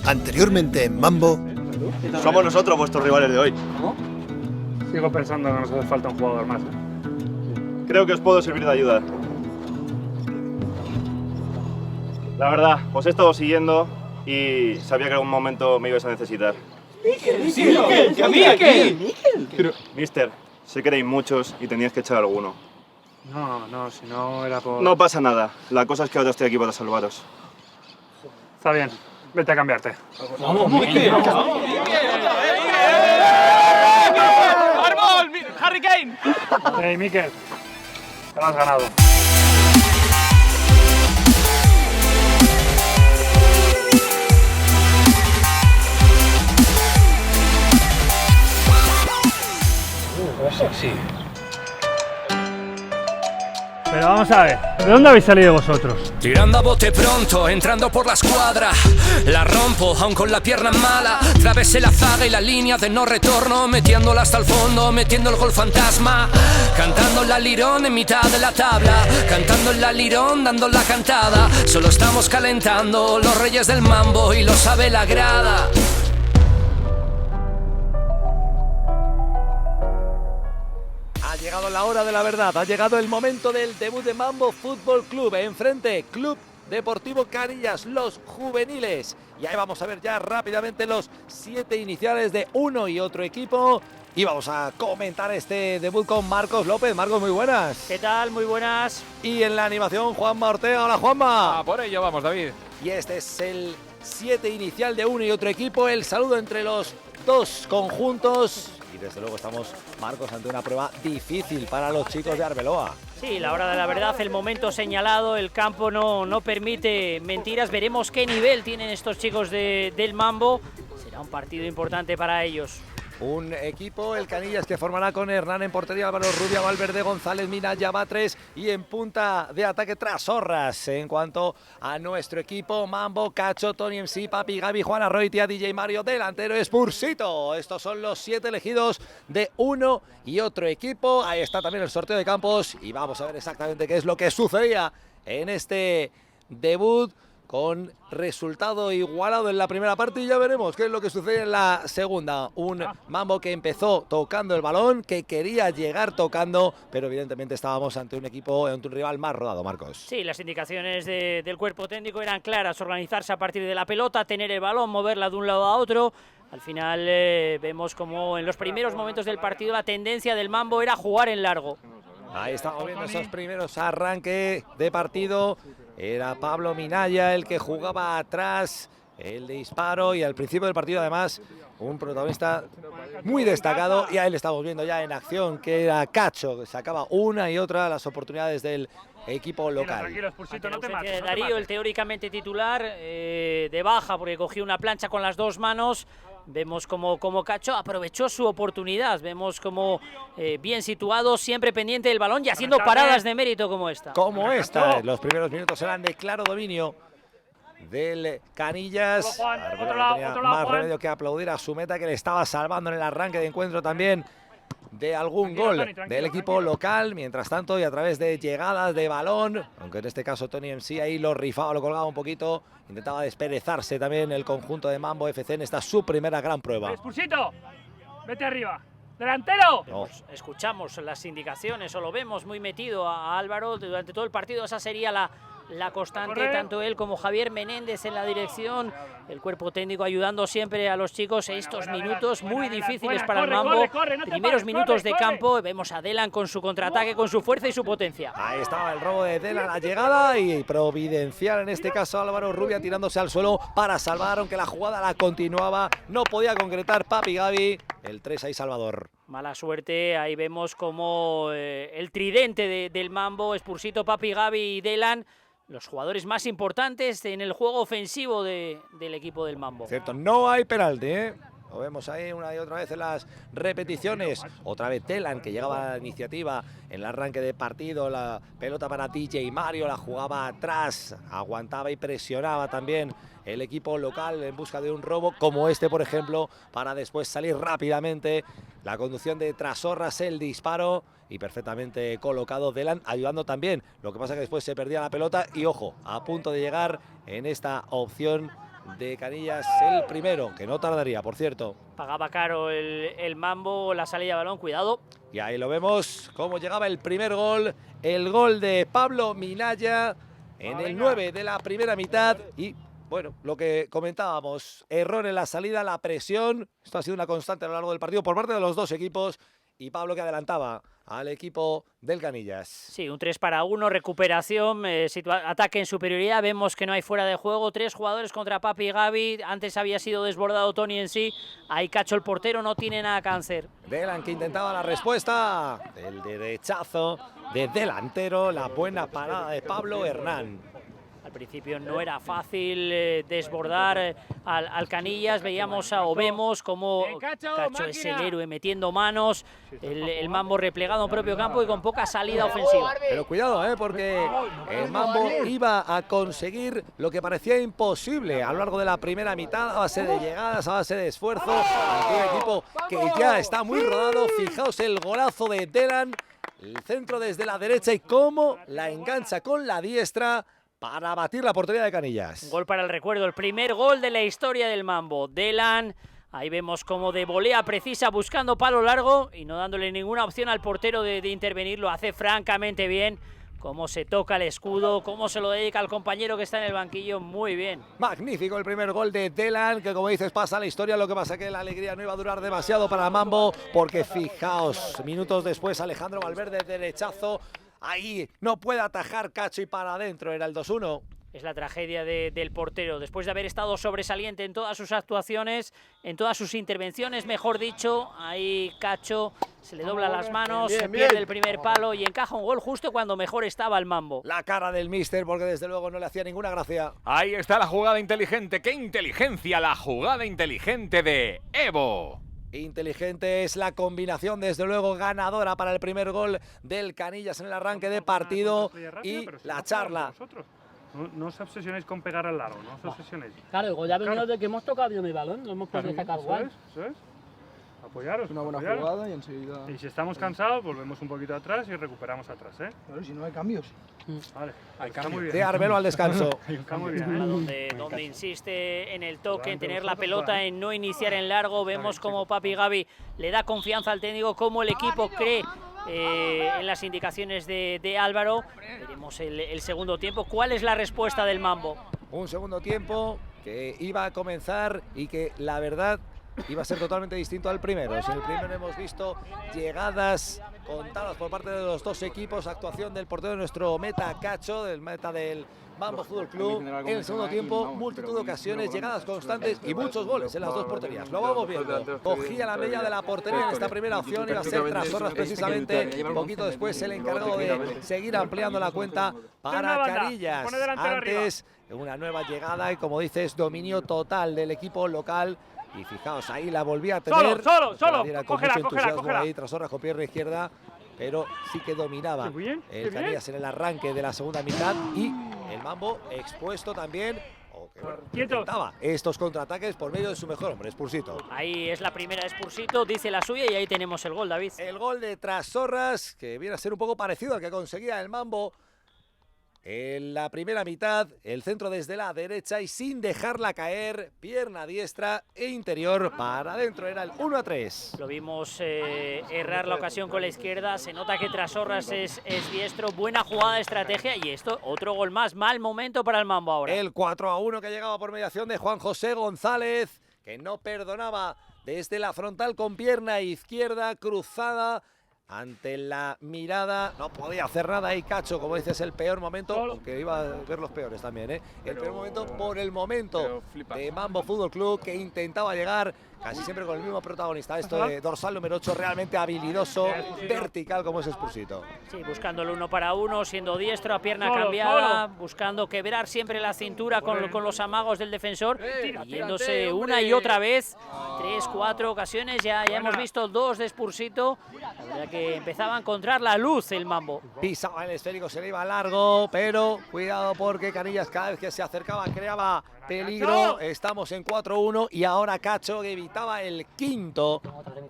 Anteriormente en Mambo. Somos nosotros vuestros rivales de hoy. ¿Cómo? Sigo pensando que nos hace falta un jugador más. Creo que os puedo servir de ayuda. La verdad, os he estado siguiendo y sabía que en algún momento me ibais a necesitar. ¡Mikel! Mister, sé que erais muchos y teníais que echar alguno. No, si no era por... No pasa nada. La cosa es que ahora estoy aquí para salvaros. Está bien, vete a cambiarte. ¡Vamos, Mikel! ¡Árbol! ¡Harry Kane! Hey, Mikel, te lo has ganado. Sí. Pero vamos a ver, ¿de dónde habéis salido vosotros? Tirando a bote pronto, entrando por la escuadra. La rompo, aún con la pierna mala. Travesé la zaga y la línea de no retorno, metiéndola hasta el fondo, metiendo el gol fantasma. Cantando la lirón en mitad de la tabla, cantando la lirón, dando la cantada. Solo estamos calentando, los reyes del mambo, y lo sabe la grada. Ha llegado la hora de la verdad, ha llegado el momento del debut de Mambo Fútbol Club. Enfrente, Club Deportivo Canillas, los juveniles. Y ahí vamos a ver ya rápidamente los 7 iniciales de uno y otro equipo. Y vamos a comentar este debut con Marcos López. Marcos, muy buenas. ¿Qué tal? Muy buenas. Y en la animación, Juanma Ortega. Hola, Juanma. Por ello vamos, David. Y este es el 7 inicial de uno y otro equipo. El saludo entre los dos conjuntos. Y desde luego estamos, Marcos, ante una prueba difícil para los chicos de Arbeloa. Sí, la hora de la verdad, el momento señalado, el campo no permite mentiras. Veremos qué nivel tienen estos chicos del Mambo. Será un partido importante para ellos. Un equipo, el Canillas, que formará con Hernán en portería, Álvaro Rubia, Valverde, González, Minaya, Batres y en punta de ataque Trasorras. En cuanto a nuestro equipo, Mambo, Cacho, Tony MC, Papi, Gaby, Juan Arroitia, DJ Mario, delantero Spursito. Estos son los 7 elegidos de uno y otro equipo. Ahí está también el sorteo de campos y vamos a ver exactamente qué es lo que sucedía en este debut, con resultado igualado en la primera parte, y ya veremos qué es lo que sucede en la segunda. Un Mambo que empezó tocando el balón, que quería llegar tocando, pero evidentemente estábamos ante un equipo, ante un rival más rodado, Marcos. Sí, las indicaciones del cuerpo técnico eran claras: organizarse a partir de la pelota, tener el balón, moverla de un lado a otro. Al final vemos como en los primeros momentos del partido la tendencia del Mambo era jugar en largo. Ahí estamos viendo esos primeros arranques de partido. Era Pablo Minaya el que jugaba atrás, el disparo, y al principio del partido además un protagonista muy destacado, y ahí le estamos viendo ya en acción, que era Cacho, que sacaba una y otra las oportunidades del equipo local. Tranquilo, Spursito, no te mates, no te Darío, mates. el teóricamente titular, de baja porque cogió una plancha con las dos manos. Vemos como Cacho aprovechó su oportunidad, vemos como bien situado, siempre pendiente del balón y haciendo paradas de mérito como esta. Como esta, los primeros minutos eran de claro dominio del Canillas. Juan, Arbela otro no lado, tenía otro lado, más Juan. remedio que aplaudir a su meta, que le estaba salvando en el arranque de encuentro también de algún Tranquilo, gol Tony, tranquilo, del equipo tranquilo. local. Mientras tanto, y a través de llegadas de balón, aunque en este caso Tony MC ahí lo rifaba, lo colgaba un poquito, intentaba desperezarse también el conjunto de Mambo FC en esta su primera gran prueba. Spursito, vete arriba. ¡Delantero! No. Escuchamos las indicaciones o lo vemos muy metido a Álvaro durante todo el partido. Esa sería la constante, Corre. tanto él como Javier Menéndez en la dirección, el cuerpo técnico ayudando siempre a los chicos estos minutos muy difíciles para el Mambo. Primeros minutos de campo, vemos a Delan con su contraataque, con su fuerza y su potencia. Ahí estaba el robo de Dela, la llegada, y providencial en este caso Álvaro Rubia tirándose al suelo para salvar, aunque la jugada la continuaba, no podía concretar Papi Gaby, el 3 ahí Salvador. Mala suerte, ahí vemos como el tridente del Mambo, Spursito, Papi, Gaby y Delan, los jugadores más importantes en el juego ofensivo del equipo del Mambo. Cierto, no hay penalti, ¿eh? Lo vemos ahí una y otra vez en las repeticiones. Otra vez Delan, que llegaba a la iniciativa en el arranque de partido. La pelota para DJ Mario, la jugaba atrás, aguantaba y presionaba también el equipo local en busca de un robo como este, por ejemplo, para después salir rápidamente. La conducción de Trasorras, el disparo, y perfectamente colocado Delan, ayudando también. Lo que pasa que después se perdía la pelota y, ojo, a punto de llegar en esta opción de Canillas el primero, que no tardaría, por cierto. Pagaba caro el Mambo, la salida de balón, cuidado. Y ahí lo vemos, cómo llegaba el primer gol, el gol de Pablo Minaya en el 9 de la primera mitad. Y bueno, lo que comentábamos, error en la salida, la presión, esto ha sido una constante a lo largo del partido por parte de los dos equipos. Y Pablo que adelantaba al equipo del Canillas. Sí, un 3-1, recuperación, ataque en superioridad, vemos que no hay fuera de juego, 3 jugadores contra Papi y Gaby, antes había sido desbordado Tony en sí, ahí Cacho el portero, no tiene nada cáncer. Delan que intentaba la respuesta, el derechazo de delantero, la buena parada de Pablo Hernán. Al principio no era fácil desbordar al Canillas, vemos como Cacho es el héroe metiendo manos, el Mambo replegado en propio campo y con poca salida ofensiva. Pero cuidado, porque el Mambo iba a conseguir lo que parecía imposible a lo largo de la primera mitad, a base de llegadas, a base de esfuerzo. Un equipo que ya está muy rodado, fijaos el golazo de Delan, el centro desde la derecha y cómo la engancha con la diestra para batir la portería de Canillas. Un gol para el recuerdo, el primer gol de la historia del Mambo. Delan, ahí vemos como de volea precisa buscando palo largo y no dándole ninguna opción al portero de intervenir. Lo hace francamente bien. Cómo se toca el escudo, cómo se lo dedica al compañero que está en el banquillo, muy bien. Magnífico el primer gol de Delan, que como dices pasa a la historia, lo que pasa que la alegría no iba a durar demasiado para Mambo, porque fijaos, minutos después Alejandro Valverde, derechazo, ahí no puede atajar Cacho y para adentro, era el 2-1. Es la tragedia del portero, después de haber estado sobresaliente en todas sus actuaciones, en todas sus intervenciones, mejor dicho, ahí Cacho se le dobla las manos, pierde el primer palo y encaja un gol justo cuando mejor estaba el Mambo. La cara del míster, porque desde luego no le hacía ninguna gracia. Ahí está la jugada inteligente. ¡Qué inteligencia! La jugada inteligente de Evo. Inteligente es la combinación, desde luego ganadora para el primer gol del Canillas en el arranque de partido y la charla. No os obsesionéis con pegar al largo, no os obsesionéis. Claro, ya venimos de que hemos tocado bien el balón, lo hemos podido sacar guay. Eso es. Apoyaros. Una buena jugada y enseguida. Y si estamos cansados, volvemos un poquito atrás y recuperamos atrás, ¿eh? Claro, si no hay cambios. Vale, está muy bien. De Arbelo al descanso. Está muy bien. Donde insiste en el toque, en tener la pelota, en no iniciar en largo. Vemos como Papi Gaby le da confianza al técnico, como el equipo cree en las indicaciones de Álvaro. Veremos el segundo tiempo. ¿Cuál es la respuesta del Mambo? Un segundo tiempo que iba a comenzar y que la verdad iba a ser totalmente distinto al primero. En el primero hemos visto llegadas contadas por parte de los dos equipos, actuación del portero de nuestro meta Cacho, del meta del Mambo Fútbol Club. En el segundo tiempo, multitud de ocasiones, llegadas constantes y muchos goles en las dos porterías. Lo vamos viendo. Cogía la media de la portería en esta primera opción, iba a ser Trasorras precisamente. Un poquito después el encargado de seguir ampliando la cuenta para Canillas. Antes, una nueva llegada y, como dices, dominio total del equipo local. Y fijaos, ahí la volvía a tener. Solo, con mucho entusiasmo ahí, Trasorras con pierna izquierda, pero sí que dominaba el Canillas en el arranque de la segunda mitad. Y el Mambo expuesto también, intentaba estos contraataques por medio de su mejor hombre, Spursito. Ahí es la primera de Spursito, dice la suya y ahí tenemos el gol, David. El gol de Trasorras, que viene a ser un poco parecido al que conseguía el Mambo en la primera mitad, el centro desde la derecha y sin dejarla caer, pierna diestra e interior para adentro, era el 1-3. Lo vimos errar la ocasión con la izquierda, se nota que Trasorras es diestro, buena jugada de estrategia y esto, otro gol más, mal momento para el Mambo ahora. El 4-1 que llegaba por mediación de Juan José González, que no perdonaba desde la frontal con pierna izquierda cruzada. Ante la mirada, no podía hacer nada ahí Cacho, como dices, el peor momento, aunque iba a ver los peores también, ¿eh? El peor momento por el momento de Mambo Fútbol Club, que intentaba llegar casi siempre con el mismo protagonista, esto de dorsal número 8, realmente habilidoso, vertical como es Spursito. Sí, buscando el 1 para 1, siendo diestro a pierna cambiada, buscando quebrar siempre la cintura con los amagos del defensor, yéndose una y otra vez, 3, 4 ocasiones, ya hemos visto 2 de Spursito, la verdad que empezaba a encontrar la luz el Mambo. Pisaba el esférico, se le iba largo, pero cuidado porque Canillas cada vez que se acercaba creaba peligro. Estamos en 4-1 y ahora Cacho que evitaba el quinto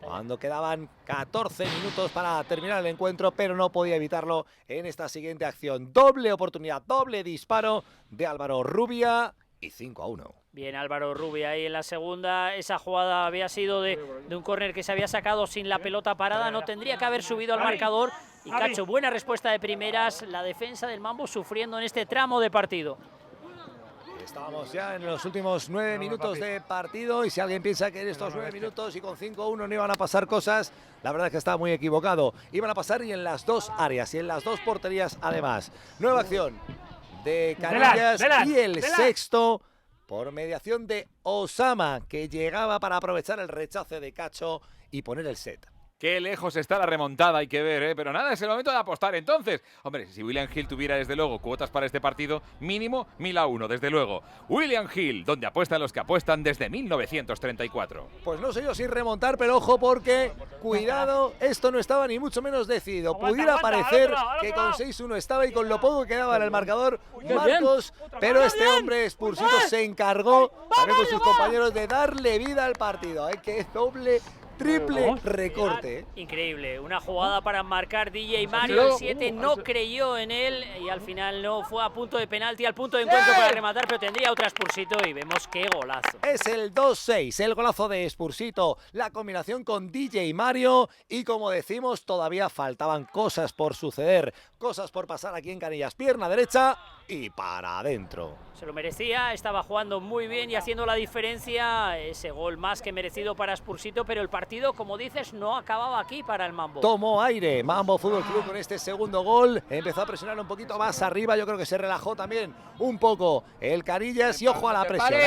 cuando quedaban 14 minutos para terminar el encuentro, pero no podía evitarlo en esta siguiente acción. Doble oportunidad, doble disparo de Álvaro Rubia y 5-1. Bien Álvaro Rubio ahí en la segunda. Esa jugada había sido de un córner que se había sacado sin la pelota parada. No tendría que haber subido al marcador. Y Cacho, buena respuesta de primeras. La defensa del Mambo sufriendo en este tramo de partido. Estábamos ya en los últimos 9 minutos de partido y si alguien piensa que en estos 9 minutos y con 5-1 no iban a pasar cosas, la verdad es que está muy equivocado. Iban a pasar y en las dos áreas y en las dos porterías además. Nueva acción de Canillas y el sexto por mediación de Osama, que llegaba para aprovechar el rechace de Cacho y poner el set. Qué lejos está la remontada, hay que ver, ¿eh? Pero nada, es el momento de apostar. Entonces, hombre, si William Hill tuviera desde luego cuotas para este partido, mínimo 1000-1, desde luego. William Hill, donde apuestan los que apuestan desde 1934. Pues no sé yo si remontar, pero ojo porque, cuidado, esto no estaba ni mucho menos decidido. Pudiera parecer que con 6-1 estaba y con lo poco que quedaba en el marcador Marcos, pero este hombre, Spursito, se encargó también con sus compañeros de darle vida al partido. Que doble, triple recorte. Increíble, una jugada para marcar DJ Mario. El 7 no creyó en él y al final no fue a punto de penalti, al punto de encuentro para rematar, pero tendría otra Spursito y vemos qué golazo. Es el 2-6, el golazo de Spursito, la combinación con DJ Mario y como decimos todavía faltaban cosas por suceder, cosas por pasar aquí en Canillas. Pierna derecha y para adentro. Se lo merecía, estaba jugando muy bien y haciendo la diferencia. Ese gol más que merecido para Spursito, pero el partido, como dices, no acababa aquí para el Mambo. Tomó aire Mambo Fútbol Club con este segundo gol, empezó a presionar un poquito más arriba, yo creo que se relajó también un poco el Canillas y ojo a la presión,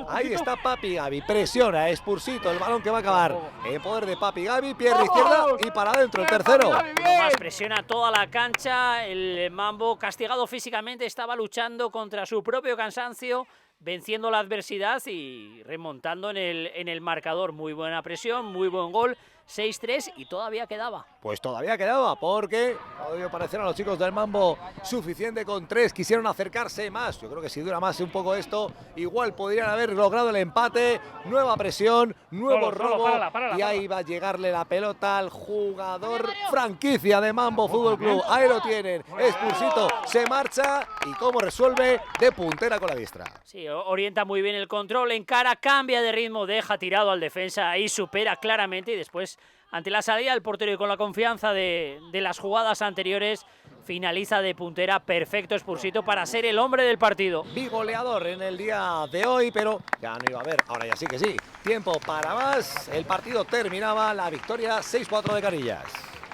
ahí está Papi Gavi, presiona Spursito, el balón que va a acabar en poder de Papi Gavi, pierna izquierda y para adentro el tercero. Uno más, presiona toda la cancha, el Mambo castigado físicamente, estaba luchando contra su propio cansancio, venciendo la adversidad y remontando en el marcador. Muy buena presión, muy buen gol, 6-3 y todavía quedaba. Pues todavía quedaba porque no debió parecer a los chicos del Mambo suficiente con 3, quisieron acercarse más. Yo creo que si dura más un poco esto, igual podrían haber logrado el empate. Nueva presión, nuevo robo y ahí va a llegarle la pelota al jugador franquicia de Mambo Fútbol Club. Ahí lo tienen, Spursito se marcha y cómo resuelve de puntera con la diestra. Sí, orienta muy bien el control, encara, cambia de ritmo, deja tirado al defensa, ahí supera claramente y después, ante la salida del portero y con la confianza de las jugadas anteriores, finaliza de puntera. Perfecto Spursito para ser el hombre del partido. Bigoleador en el día de hoy, pero ya no iba a haber, ahora ya sí que sí. Tiempo para más, el partido terminaba, la victoria 6-4 de Canillas.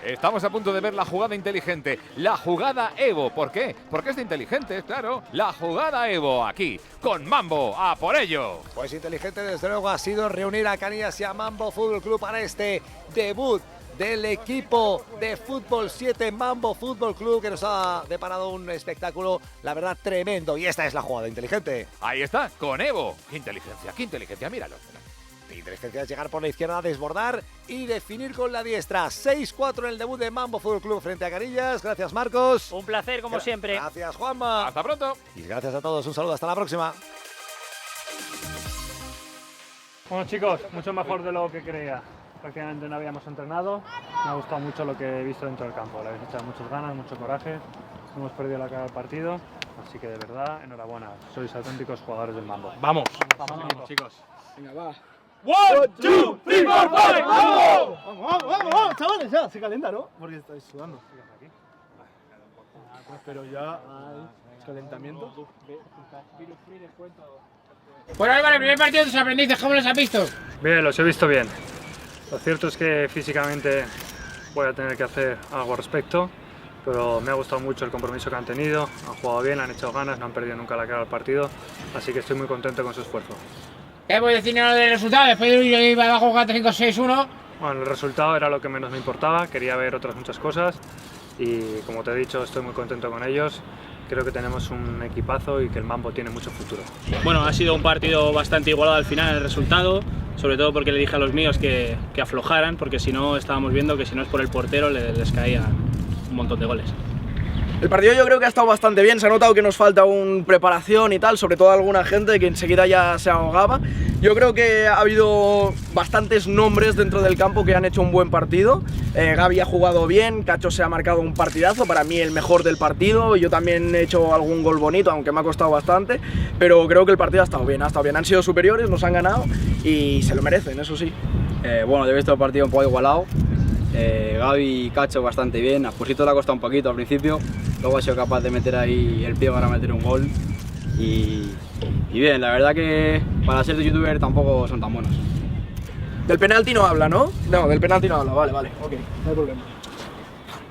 Estamos a punto de ver la jugada inteligente, la jugada Evo. ¿Por qué? Porque es inteligente, claro. La jugada Evo aquí, con Mambo, a por ello. Pues inteligente desde luego ha sido reunir a Canillas y a Mambo Fútbol Club para este debut del equipo de Fútbol 7 Mambo Fútbol Club, que nos ha deparado un espectáculo, la verdad, tremendo. Y esta es la jugada inteligente. Ahí está, con Evo. Qué inteligencia, míralo. La inteligencia es llegar por la izquierda, desbordar y definir con la diestra. 6-4 en el debut de Mambo Fútbol Club frente a Canillas. Gracias, Marcos. Un placer, como siempre. Gracias, Juanma. Hasta pronto. Y gracias a todos. Un saludo. Hasta la próxima. Bueno, chicos, mucho mejor de lo que creía. Prácticamente no habíamos entrenado. Me ha gustado mucho lo que he visto dentro del campo. Le habéis echado muchas ganas, mucho coraje. Hemos perdido la cara del partido. Así que de verdad, enhorabuena. Sois auténticos jugadores del Mambo. Vamos, chicos. Venga, va. 1, 2, 3, 4, 5, ¡vamos! Vamos, chavales, ya, se calienta, ¿no? Porque estáis sudando. Pero ya hay calentamiento. Bueno, Álvaro, el primer partido de tus aprendices, ¿cómo los has visto? Bien, los he visto bien. Lo cierto es que físicamente voy a tener que hacer algo al respecto, pero me ha gustado mucho el compromiso que han tenido, han jugado bien, han echado ganas, no han perdido nunca la cara al partido, así que estoy muy contento con su esfuerzo. ¿Qué puedes decir ahora del resultado? Después de ir iba abajo 4-5-6-1. Bueno, el resultado era lo que menos me importaba, quería ver otras muchas cosas y como te he dicho, estoy muy contento con ellos. Creo que tenemos un equipazo y que el Mambo tiene mucho futuro. Bueno, ha sido un partido bastante igualado al final el resultado, sobre todo porque le dije a los míos que aflojaran, porque si no estábamos viendo que si no es por el portero les caían un montón de goles. El partido yo creo que ha estado bastante bien, se ha notado que nos falta aún preparación y tal, sobre todo alguna gente que enseguida ya se ahogaba. Yo creo que ha habido bastantes nombres dentro del campo que han hecho un buen partido. Gavi ha jugado bien, Cacho se ha marcado un partidazo, para mí el mejor del partido. Yo también he hecho algún gol bonito, aunque me ha costado bastante, pero creo que el partido ha estado bien, han sido superiores, nos han ganado y se lo merecen, eso sí. Bueno, yo he visto el partido un poco igualado. Gavi y Cacho bastante bien, a Pusito le ha costado un poquito al principio, luego ha sido capaz de meter ahí el pie para meter un gol y bien, la verdad que para ser de youtuber tampoco son tan buenos. Del penalti no habla, ¿no? No, del penalti no habla, vale, ok, no hay problema.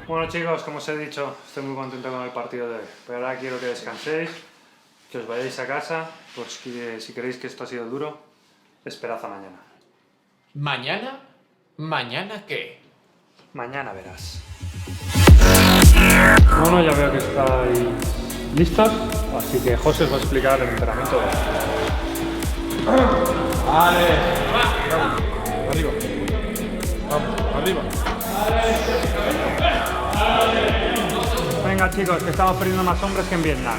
Bueno chicos, como os he dicho, estoy muy contento con el partido de hoy, pero ahora quiero que descanséis, que os vayáis a casa, pues que si creéis que esto ha sido duro, esperad a mañana. ¿Mañana? ¿Mañana qué? Mañana verás. Bueno, ya veo que estáis listos, así que José os va a explicar el entrenamiento. Vale. Arriba. Vamos, arriba. Venga chicos, que estamos perdiendo más hombres que en Vietnam.